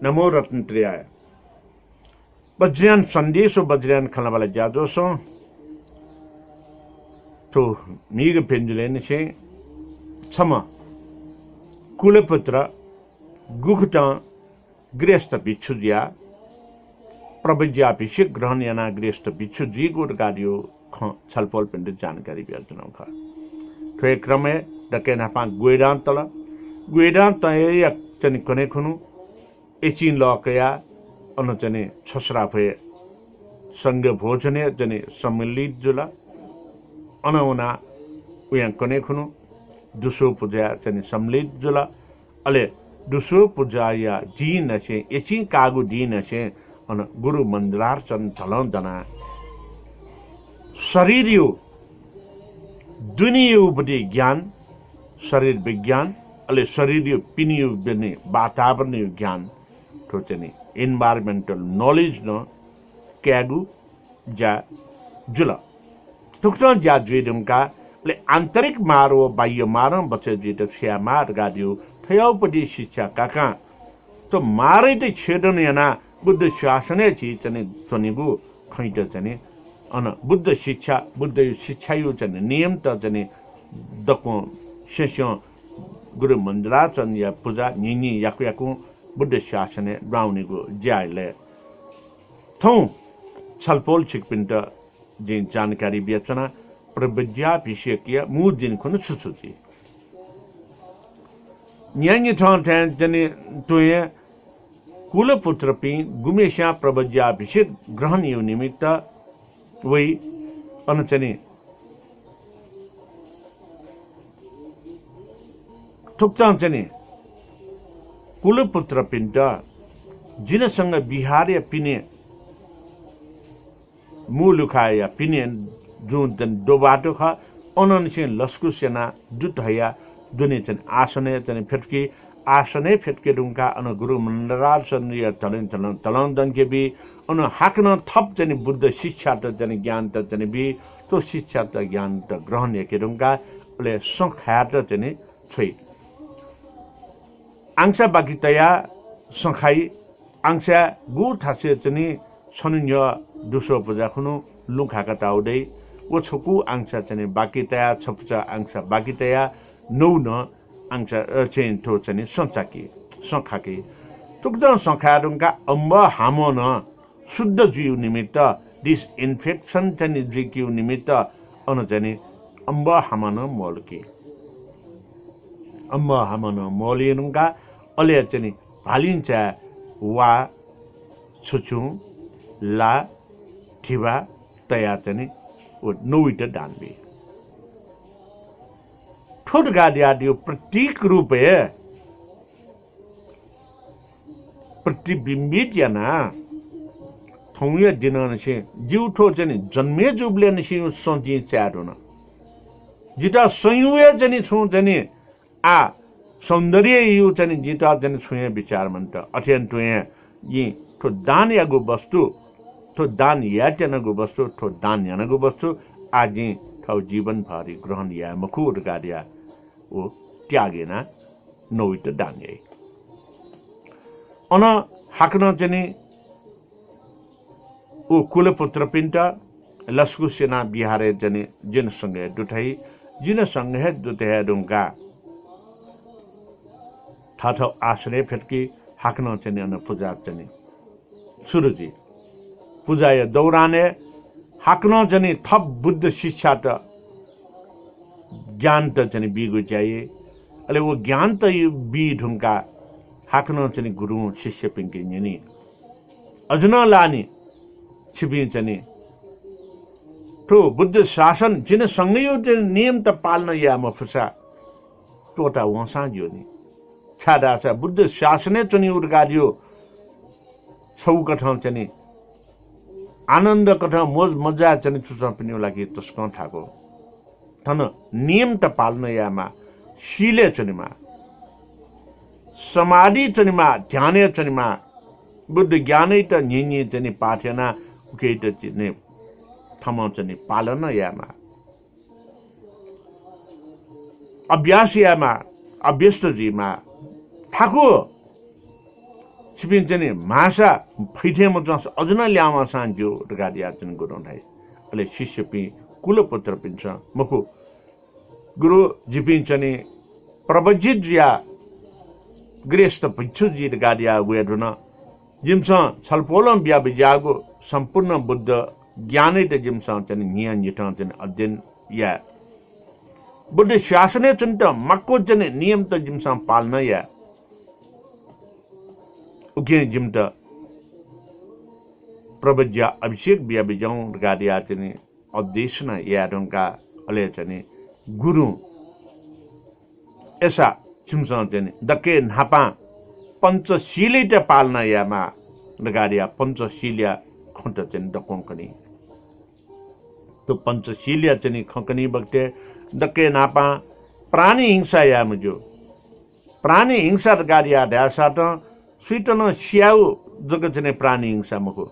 नमो रत्नत्रियाय वज्रयान संदेश वज्रयान खलना वाला जादो सो तो मीग पेंजुलेन से क्षमा कुलपुत्र गुखटा गृहस्थ भिक्षुजिया प्रवज्याभिषेक ग्रहण याना गृहस्थ भिक्षुजी गुरगारियो छलफल पिंड जानकारी व्यर्जना खा ठोए क्रमे डके नापा गुएडांत या चनि कने खुनु एचिन लकया अन चनि छसरा भए संग भोजने चनि सम्मिलित जुला अनउना उया कने खुनु दुसो पूजा चनि सम्मिलित जुला अले दुसो पूजा या दिन छे एचिन कागु दिन छे अन गुरु मन्दिरार्चन चलन दना शरीरियो दुनिया उपदे ज्ञान शरीर विज्ञान अले शरीरियो पिनियो बने वातावरण ज्ञान तो चने एनवायरमेंटल नॉलेज न क्यागु जा जुला तुक्सन जा जुइदम का ले आंतरिक मारो बाह्य मारो बचे जित छ्या मार गादियो थयोपदि शिक्षा काका तो मारै त छेदन याना बुद्ध शासने छि चने चनिगु खैट चने अन बुद्ध शिक्षा यो चने नियम त चने दको शेष्य गुरु मन्दिराचन या पूजा निनि याकु बुद्ध शासने ब्राउनीको ज्याले थौ छलपोल छिकपिन्ट जिन जानकारी बेचना प्रविद्याभिषेकीय मु दिन खुन छुछुची न्याङ्गे थौं थैन जने तुए कुलपुत्र पि गुमेशा प्रविद्याभिषेक ग्रहण यो निमित्त वही अनचने थुक्चां चने कुलपुत्र पिण्ड जिनसँग बिहार्य पिने मुलुखाया पिने जुन जन दोबाटो ख अनन से लस्कु सेना दुत हया दुने चन आसने चन फेटकी आसने फेटके दुंका अन गुरु मन्डराल सन्य तलन दंके बि अन हाकन थप जने बुद्ध शिक्षा त जने ज्ञान त जने बि तो शिक्षा त ज्ञान त ग्रहण एके दुंका ले संख्या त जने छै आंसा बाकी तया संखाई आंसा गु थासे चनि छनुन्य दुसो पूजा खुनु लुखाका ताउदै ओ छोकु आंसा चनि बाकी तया छपुचा आंसा बाकी तया नौ न आंसा चेन थो चनि संचाकी संखाकी तुक्जन संखारुंका अम्ब हामो न शुद्ध जीव निमित्त दिस इन्फेक्शन चनि जिक्यु निमित्त अन चनि अम्ब हामन मोलकी अम्ब हामन मोलिनुंका अले चनि भालिन्छ वा छुछु ला ठिबा तया चनि ओ नौइट दानबे ठोट गादियादियो प्रतीक रूपे प्रतिबिंबित याना थौय दिनन से जिउठो चनि जन्मे जुबले नसि सोंजि च्याडो न जिता संयुए चनि छु चनि आ सौंदर्य यु चनि जिता जन छुए विचार मन्त अथेन टुए यी ठो दान यागु वस्तु ठो दान याचनगु वस्तु ठो दान यानगु वस्तु आजि ठौ जीवन भरि ग्रहण या मखुर गादिया ओ त्यागेना नौइट दान्ये अन हाकन चनि ओ कुलपुत्र पिन्ट लस्कु सेना बिहारे जनि जिन संगे दुठै जिन संगे दुते दुंगा थाथो आश्रय फेटकी हाकन चनि अन पूजा चनि सुरुजी पूजा या दौराने हाकन चनि थप बुद्ध शिक्षा त ज्ञान त चनि बिगु चाहिए अले वो ज्ञान त बि ढुंका हाकन चनि गुरु शिष्य पिंके निनी अजन लानी छिबि चनि तो बुद्ध शासन जिन संगयो नियम त पाल्न या मफुसा टोटा वसा जोनी छाडा छ बुद्ध शासने चनि उर्गादियो छौ कठाउँ चनि आनन्द कठाउँ मोज मजा चनि चुचा पनि लागि तस्कन ठाको थन नियम त पाल्न यामा शीले चनिमा समाधि चनिमा ध्याने चनिमा बुद्ध ज्ञानै त निनि चनि पाठेना उकेट चनि थम चनि पालन यामा अभ्यास यामा अभ्यस्त जीमा ठाकुर छिपिन चाहिँ मासा फिठेमा जस अझ न ल्यामा सान्ज्यो गाडी आचन गुरुलाई अले शिष्य पि कुल पुत्र पिन्छ मखु गुरु जिपिन चाहिँ प्रवजित या गृहस्थ पिछु जी गाडी आ वेदुन जिमस छलपोलम बिया बिजागो सम्पूर्ण बुद्ध ज्ञानै त जिमस चाहिँ निया निटा चाहिँ अध्ययन या बुद्ध शासने चिन्त मक्को चाहिँ नियम त जिमस पाल्न या उके जिमत प्रवज्या अभिषेक बिया बिजाउ गाडी आ चाहिँ अध्ययन या ढंका अले चाहिँ गुरु ऐसा जिमस चाहिँ दके नापा पंचशीली त पाल्न यामा नगाडिया पंचशीलिया खन्त चाहिँ दकोंकनी तो पंचशीलिया चाहिँ खंकनी बगते दके नापा प्राणी हिंसा या मुजो प्राणी हिंसा गाडिया ढासा त स्वीटन स्याउ जग चाहिँ प्राणी हिंसा मको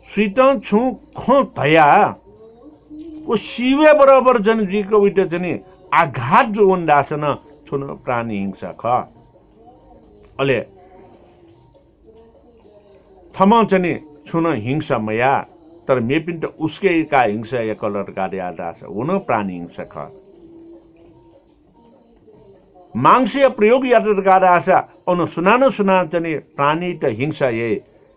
स्वीटन छु ख धया ओ शिवे बराबर जन जी को विट चाहिँ आघात जो उन्दासन छुन प्राणी हिंसा ख अले थम चाहिँ छुन हिंसा मया तर मेपिन त उसके का हिंसा या कलर गाडी आदास हुन प्राणी हिंसा ख मांस्य प्रयोग यात्र गाडा आशा अन सुनान सुना चाहिँ प्राणी त हिंसा ये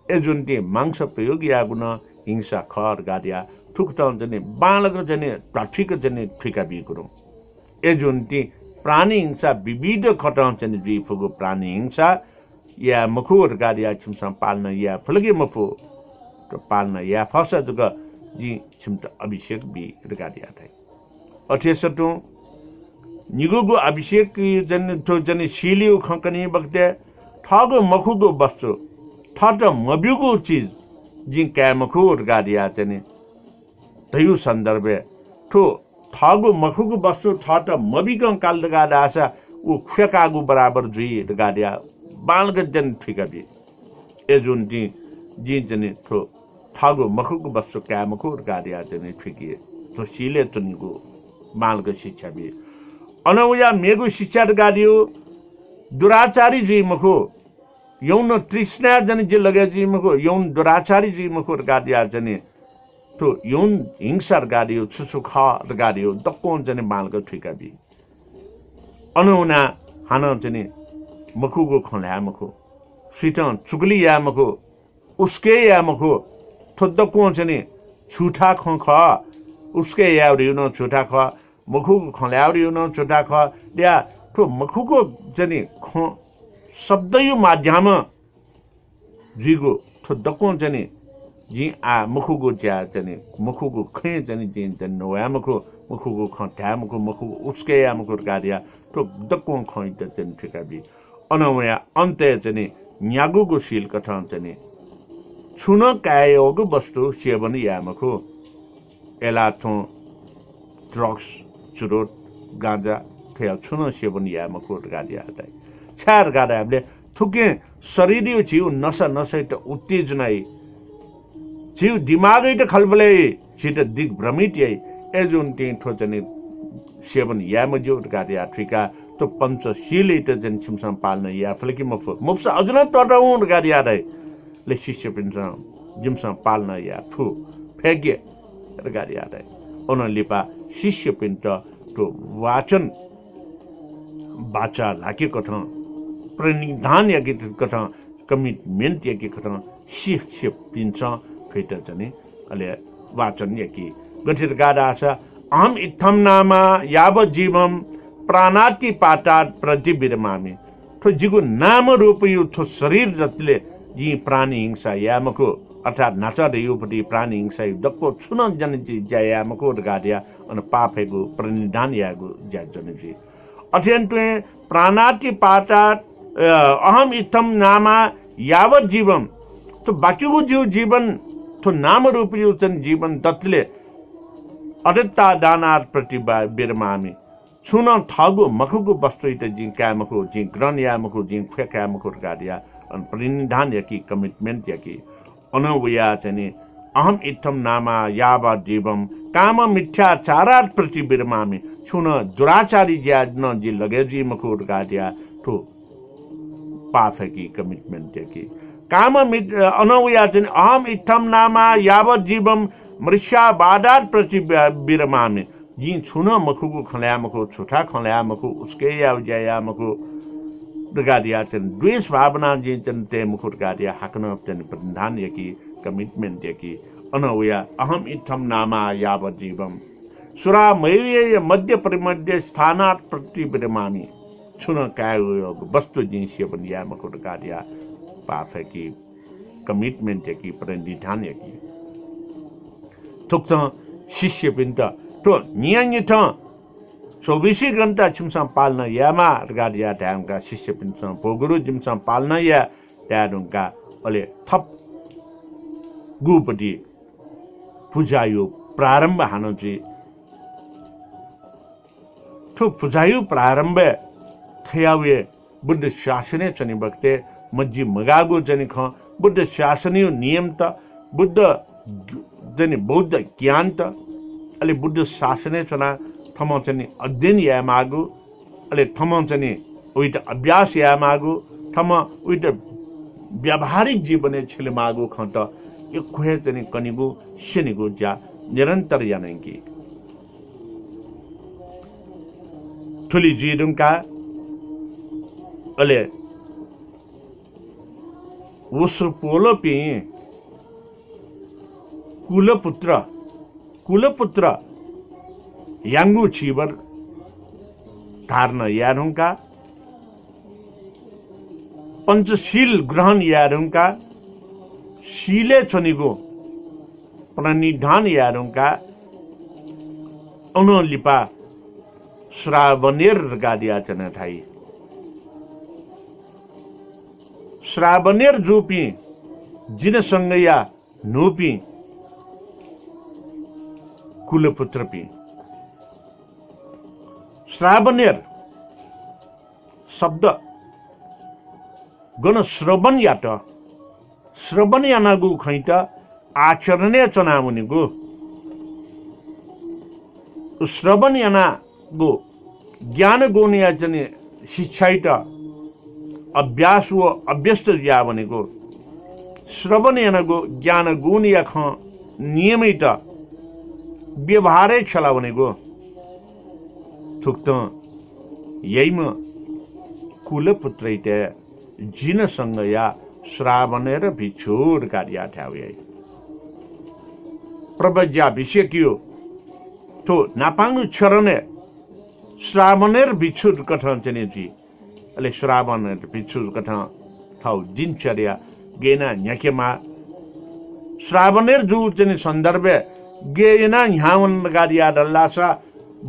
एजुन्टी मांस प्रयोग या गुण हिंसा खर गाडिया ठुक त चाहिँ बालक चाहिँ प्राठिक चाहिँ ठिका बि गुरु एजुन्टी प्राणी हिंसा विविध खटाउ चाहिँ जीफुको प्राणी हिंसा या मखुर गाडिया छिमसा पाल्न या फलगे मफो तो पाल्न या फसा जुग जी छिमत अभिषेक बि गाडिया थाइ 68 निगुगु अभिषेक जन तो जन शिलिउ खंकनी बगते ठगो मखुगु वस्तु ठट मब्युगु चीज जी क्या मखुर गाडिया चाहिँ दयु सन्दर्भे ठो ठगु मखुगु वस्तु ठट मबिगं काल गाडा आशा उ खेकागु बराबर जुई गाडिया बालग जन ठिकबी एजुन जी जने ठो ठगु मखुगु वस्तु क्या मखुर गाडिया जने ठिकिए तो शिले चुनिगु बालग शिक्षा बि अनौया मेगु शिक्षा गाडियो दुराचारी जी मखु यौन तृष्णा जन जे लगे जी मखु यौन दुराचारी जी मखुर गाडिया जने तो यौन हिंसा गाडियो छुसुख गाडियो दक्कोन जने बालको ठिकाबी अनौना हान जने मखुको खल्या मखु सिटन चुगली या मखु उसके या मखु थोदक्को जने छुठा ख उसके या रिउन छुठा ख मखुको खल्या रिउन छुठा ख या तो मखुको जने ख शब्दयु माध्यम जिगो थोदक्को जने जी आ मखुगु ज्या जने मखुगु खे जने जी जन नोया मखुगु खट्या मखु उसके या मखु गाडिया तो दक्को खै त जन ठिकाबी अनवया अन्ते जने न्यागुगु शील कथन जने छुन कायगु वस्तु सेवन या मखु एलाथो ड्रग्स चुरोट गांजा फेल छुन सेवन या मखु गाडिया त छार गाडा हामीले थुके शरीरियो छिउ नसा नसै त उत्तेजनाई छिउ दिमागै त खलबले छिट दिग्भ्रमित यही एजुन ती ठोचने सेवन या मजो गाडिया ठिका तो पंचशील त जन छिमसम पाल्न या फलकी मुफ्स अजुन तटाउन गाडिया दै ले शिष्य पिन्छ जिमसम पाल्न या फु फेगे गाडिया दै ओन लिपा शिष्य पिन्छ तो वाचन बाचा लाके कथा प्रणिधान या के कथा कमिटमेन्ट या के कथा शिष्य पिन्छ फेट जने अले वाचन या की गठित गाडा आशा अहम इत्थम नामा याव जीवम प्राणाति पाटात प्रतिबिरमामि तो जिगु नाम रूप यु थो शरीर जतिले जी प्राणी हिंसा यामको अर्थात नाचर युपटी प्राणी हिंसा दक्को छुन जन जी जयामको गाडिया अन पाफेगु प्रणिधान यागु ज्याजन जी अत्यन्त प्राणाति पाटात अहम इत्थम नामा याव जीवम तो बाकीको जो जीवन तो नाम रूप यु जीवन दतिले अदत्ता दानात प्रतिभा बिरमामी छुन थगु मखुगु वस्तु त जी कामको जी ग्रहण यामको जी फेकामको गाडिया अन प्रणिधान या की कमिटमेन्ट या की अनवया चाहिँ अहम इत्थम नामा यावा जीवम काम मिथ्याचारात प्रतिबिरमामी छुन दुराचारी ज्या न जी लगे जी मखोट गादिया तो पास है की कमिटमेंट है की काम अनौया जन अहम इत्थम नामा यावत जीवम मृष्या बादात प्रतिबिरमामी जी छुन मखु को खलया मखु छुठा खलया मखु उसके या जया मखु गादिया चन द्वेष भावना जी चन ते मुखुट गादिया हकन चन प्रधान है की कमिटमेंट है की अनौया अहम इत्थम नामा यावत जीवम सुरा मैर्य मध्य परिमध्य स्थानात प्रतिबिरमामी छुन काय वस्तु जिनिस पनि या मखुट गादिया पास है की कमिटमेंट है की प्रतिधान है की थुक शिष्य पिंत तो नियमित 24 घंटा छिमसम पाल्न यामा गादिया ढामका शिष्य पिंत भोगुरु जिमसम पाल्न या ढाडुङका अले थप गुपटी पूजायु प्रारंभ हानो जी तो पूजायु प्रारंभ थयावे बुद्ध शासने चनि बक्ते मज्जी मगागो जनि ख बुद्ध शासनीय नियम त बुद्ध जनि बौद्ध ज्ञान त अले बुद्ध शासने चना थम चनि अध्ययन या मागु अले थम चनि उइट अभ्यास या मागु थम उइट व्यावहारिक जीवने छले मागु खत यो खोहे चनि कनिगु शनिगु ज्या निरंतर यानेकी ठुली जीरुङका अले उसु पोलो पि कुलपुत्र याङ्गु छिबर धारण यारुङका पंचशील ग्रहण यारुङका शीले छनिगो प्रणिधान यारुङका अनुलिपा श्रावणेर गादिया चन थाई श्रावणेर जुपी जिन संगया नोपी कुलपुत्र पी श्रावणेर शब्द गण श्रवण यात श्रवण यानागु खैत आचरणे चनामुनिगु श्रवण यानागु ज्ञान गुण याचने शिक्षाइत अभ्यास व अभ्यस्त या भनेको श्रवण यानागु ज्ञान गुण या ख नियमित व्यवहारै छला भनेको थुक्त यहीमा कुलपुत्रैत जिनसँग या श्रावणेर भिक्षुर कार्य ठ्याउयै प्रवज्या विषयकियो तो नापाङ्गु चरणे श्रावणेर भिक्षुर कथन चनेजी अले श्रावणेर भिक्षुर कथन थाउ दिनचर्या गेना न्याकेमा श्रावणेर जु चने सन्दर्भे गेना न्यावन गाडिया डल्लासा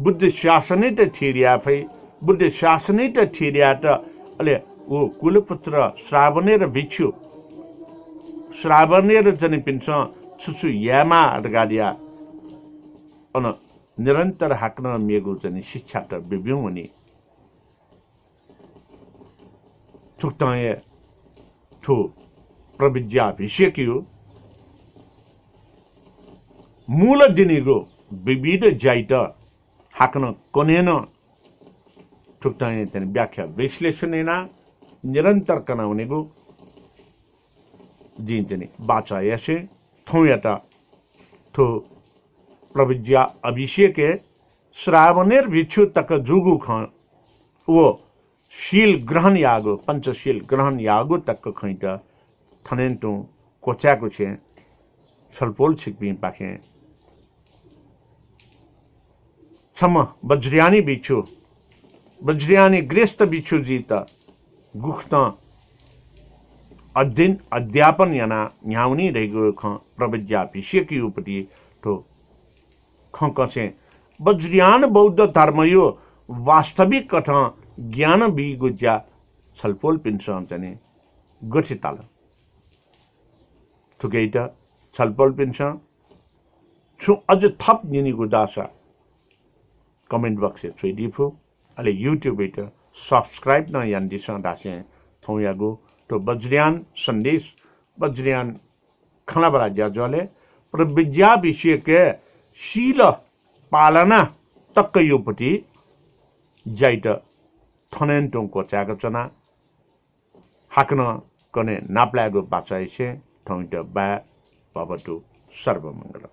बुद्ध शासनै त थिरिया फै बुद्ध शासनै त थिरिया त अले ओ कुलपुत्र श्रावणेर भिक्षु श्रावणेर जने पिन्छ छुछु यामा गाडिया अन निरन्तर हाक्न मेगु जने शिक्षा त बिब्युमनि थुक्ताए थु प्रविद्या विषयकियो मूल दिनेगो विविध जाइत हाक्न कोनेन थुक्ताए तने व्याख्या विश्लेषणेना निरन्तर कनाउनेगो जिन्जने बाचा यसे थौयाटा थो प्रविद्या अभिषेके श्रावणेर भिक्षु तक जुगु ख वो शील ग्रहण यागो पंचशील ग्रहण यागो तक खैत थनेन्टु कोच्याको छे छलपोल छिकबी पाखे छम वज्रियानी भिक्षु वज्रियानी गृहस्थ भिक्षु जीत गुख्त अध्ययन अध्यापन याना न्याउनी रहेको ख प्रविद्या विषयकी उपति तो खसे वज्रियान बौद्ध धर्म यो वास्तविक कथ ज्ञान बिगुज्या छलपोल पिन्छ जने गठिताल थुकेट छलपोल पिन्छ छु अझ थप निनीको दासा कमेन्ट बक्स छुइदिफु अले युट्युब इट सब्स्क्राइब न यान्दिस दासे थौयागो तो वज्रियान संदेश वज्रियान खनाबरा ज्याजले र विद्या विषय के शील पालना तक योपट्टि जाइट थनेन्टों को चागचना हाक्न कने नाप्लागो बाचाइसे ठौइट बा बाबटु सर्वमंगल।